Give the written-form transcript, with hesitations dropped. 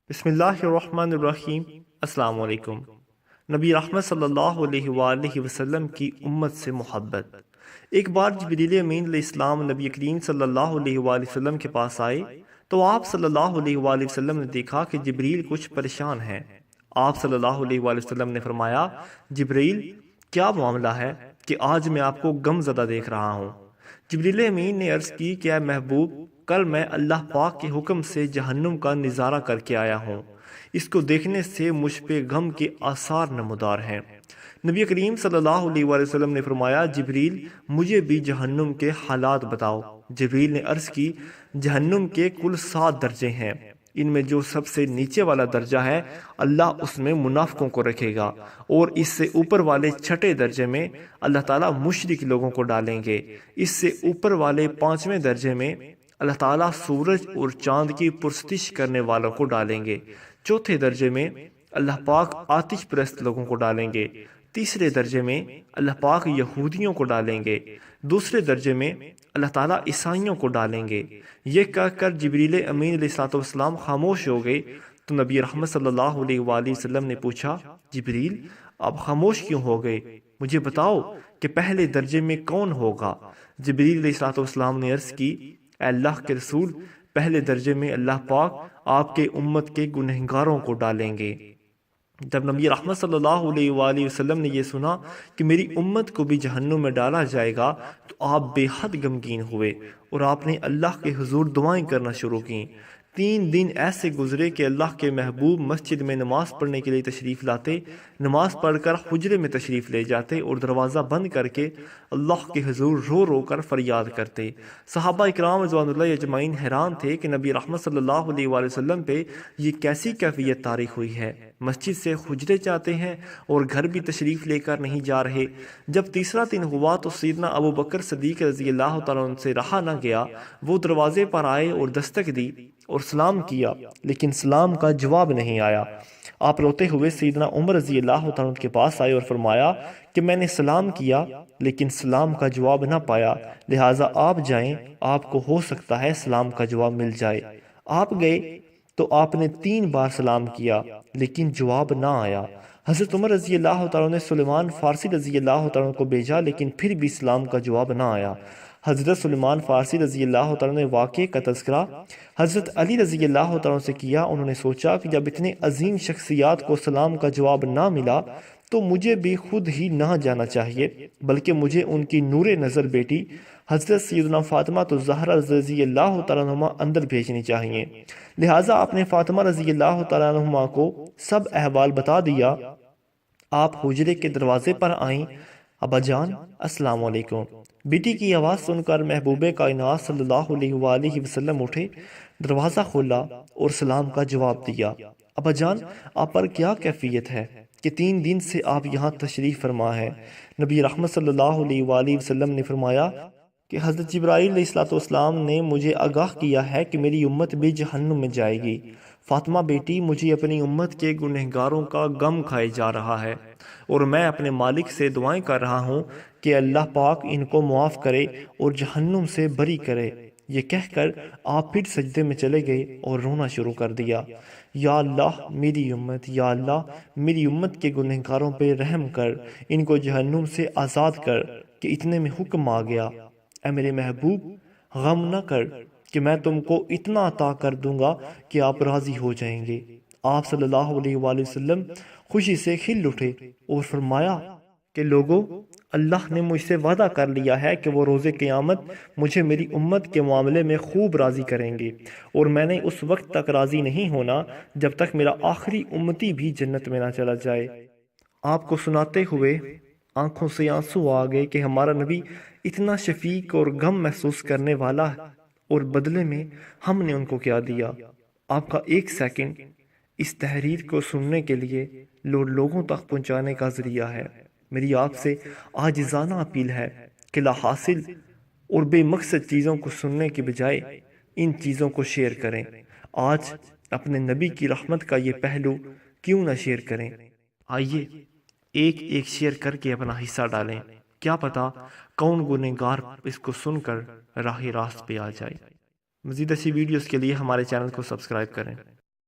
بسم اللہ الرحمن الرحیم۔ السلام علیکم۔ نبی رحمت صلی اللہ علیہ وآلہ وسلم کی امت سے محبت۔ ایک بار جبریل امین علیہ السلام نبی کریم صلی اللہ علیہ وآلہ وسلم کے پاس آئے تو آپ صلی اللہ علیہ وآلہ وسلم نے دیکھا کہ جبریل کچھ پریشان ہیں۔ آپ صلی اللہ علیہ وآلہ وسلم نے فرمایا، جبریل کیا معاملہ ہے کہ آج میں آپ کو غم زدہ دیکھ رہا ہوں؟ جبریل امین نے عرض کی کہ اے محبوب، کل میں اللہ پاک کے حکم سے جہنم کا نظارہ کر کے آیا ہوں۔ اس کو دیکھنے سے مجھ پہ غم کے آثار نمودار ہیں۔ نبی کریم صلی اللہ علیہ وآلہ وسلم نے فرمایا، جبریل مجھے بھی جہنم کے حالات بتاؤ۔ جبریل نے عرض کی، جہنم کے کل 7 درجے ہیں۔ ان میں جو سب سے نیچے والا درجہ ہے، اللہ اس میں منافقوں کو رکھے گا، اور اس سے اوپر والے 6 درجے میں اللہ تعالیٰ مشرک لوگوں کو ڈالیں گے۔ اس سے اوپر والے 5ویں درجے میں اللہ تعالیٰ سورج اور چاند کی پرستش کرنے والوں کو ڈالیں گے۔ 4تھے درجے میں اللہ پاک آتش پرست لوگوں کو ڈالیں گے۔ 3رے درجے میں اللہ پاک یہودیوں کو ڈالیں گے۔ 2 درجے میں اللہ تعالیٰ عیسائیوں کو ڈالیں گے۔ یہ کہہ کر جبریل امین علیہ السلام خاموش ہو گئے تو نبی رحمت صلی اللہ علیہ وآلہ وسلم نے پوچھا، جبریل آپ خاموش کیوں ہو گئے؟ مجھے بتاؤ کہ پہلے درجے میں کون ہوگا؟ جبریل علیہ السلام نے عرض کی، اے اللہ کے رسول، پہلے درجے میں اللہ پاک آپ کے امت کے گنہگاروں کو ڈالیں گے۔ جب نبی رحمت صلی اللہ علیہ وآلہ وسلم نے یہ سنا کہ میری امت کو بھی جہنم میں ڈالا جائے گا تو آپ بے حد غمگین ہوئے اور آپ نے اللہ کے حضور دعائیں کرنا شروع کیں۔ 3 دن ایسے گزرے کہ اللہ کے محبوب مسجد میں نماز پڑھنے کے لیے تشریف لاتے، نماز پڑھ کر حجرے میں تشریف لے جاتے اور دروازہ بند کر کے اللہ کے حضور رو رو کر فریاد کرتے۔ صحابہ اکرام رضوان اللہ اجمعین حیران تھے کہ نبی رحمت صلی اللہ علیہ وآلہ وسلم پہ یہ کیسی کیفیت طاری ہوئی ہے، مسجد سے حجرے جاتے ہیں اور گھر بھی تشریف لے کر نہیں جا رہے۔ جب تیسرا دن ہوا تو سیدنا ابو بکر صدیق رضی اللہ تعالیٰ عنہ سے رہا نہ گیا، وہ دروازے پر آئے اور دستک دی اور سلام کیا، لیکن سلام کا جواب نہیں آیا۔ آپ روتے ہوئے سیدنا عمر رضی اللہ تعالیٰ عنہ کے پاس آئے اور فرمایا کہ میں نے سلام کیا لیکن سلام کا جواب نہ پایا، لہٰذا آپ جائیں، آپ کو ہو سکتا ہے سلام کا جواب مل جائے۔ آپ گئے تو آپ نے 3 بار سلام کیا لیکن جواب نہ آیا۔ حضرت عمر رضی اللہ تعالیٰ نے سلیمان فارسی رضی اللہ تعالیٰ کو بھیجا لیکن پھر بھی سلام کا جواب نہ آیا۔ حضرت سلیمان فارسی رضی اللہ تعالیٰ نے واقعے کا تذکرہ حضرت علی رضی اللہ تعالیٰ سے کیا۔ انہوں نے سوچا کہ جب اتنے عظیم شخصیات کو سلام کا جواب نہ ملا تو مجھے بھی خود ہی نہ جانا چاہیے، بلکہ مجھے ان کی نور نظر بیٹی حضرت سیدنا فاطمہ الزہرا رضی اللہ تعالیٰ عنہ اندر بھیجنی چاہیے۔ لہٰذا آپ نے فاطمہ رضی اللہ تعالیٰ عنہ کو سب احوال بتا دیا۔ آپ حجرے کے دروازے پر آئیں، ابا جان السلام علیکم۔ بیٹی کی آواز سن کر محبوب کائنات صلی اللہ علیہ وآلہ وسلم اٹھے، دروازہ کھولا اور سلام کا جواب دیا۔ ابا جان آپ پر کیا کیفیت ہے کہ 3 دن سے آپ یہاں تشریف فرما ہے؟ نبی رحمت صلی اللہ علیہ وآلہ وسلم نے فرمایا کہ حضرت جبرائیل علیہ السلام نے مجھے آگاہ کیا ہے کہ میری امت بھی جہنم میں جائے گی۔ فاطمہ بیٹی، مجھے اپنی امت کے گنہگاروں کا غم کھائے جا رہا ہے اور میں اپنے مالک سے دعائیں کر رہا ہوں کہ اللہ پاک ان کو معاف کرے اور جہنم سے بری کرے۔ یہ کہہ کر آپ پھر سجدے میں چلے گئے اور رونا شروع کر دیا۔ یا اللہ میری امت، یا اللہ میری امت کے گنہگاروں پہ رحم کر، ان کو جہنم سے آزاد کر۔ کہ اتنے میں حکم آ گیا، اے میرے محبوب غم نہ کر کہ میں تم کو اتنا عطا کر دوں گا کہ آپ راضی ہو جائیں گے۔ آپ صلی اللہ علیہ وآلہ وسلم خوشی سے کھل اٹھے اور فرمایا کہ لوگوں، اللہ نے مجھ سے وعدہ کر لیا ہے کہ وہ روز قیامت مجھے میری امت کے معاملے میں خوب راضی کریں گے، اور میں نے اس وقت تک راضی نہیں ہونا جب تک میرا آخری امتی بھی جنت میں نہ چلا جائے۔ آپ کو سناتے ہوئے آنکھوں سے آنسو آ گئے کہ ہمارا نبی اتنا شفیق اور غم محسوس کرنے والا ہے، اور بدلے میں ہم نے ان کو کیا دیا؟ آپ کا 1 سیکنڈ اس تحریر کو سننے کے لیے لوگوں تک پہنچانے کا ذریعہ ہے۔ میری آپ سے عاجزانہ اپیل ہے کہ لا حاصل اور بے مقصد چیزوں کو سننے کے بجائے ان چیزوں کو شیئر کریں۔ آج اپنے نبی کی رحمت کا یہ پہلو کیوں نہ شیئر کریں؟ آئیے ایک شیئر کر کے اپنا حصہ ڈالیں، کیا پتا کون گنہگار اس کو سن کر راہ راست پہ آ جائے۔ مزید ایسی ویڈیوز کے لیے ہمارے چینل کو سبسکرائب کریں۔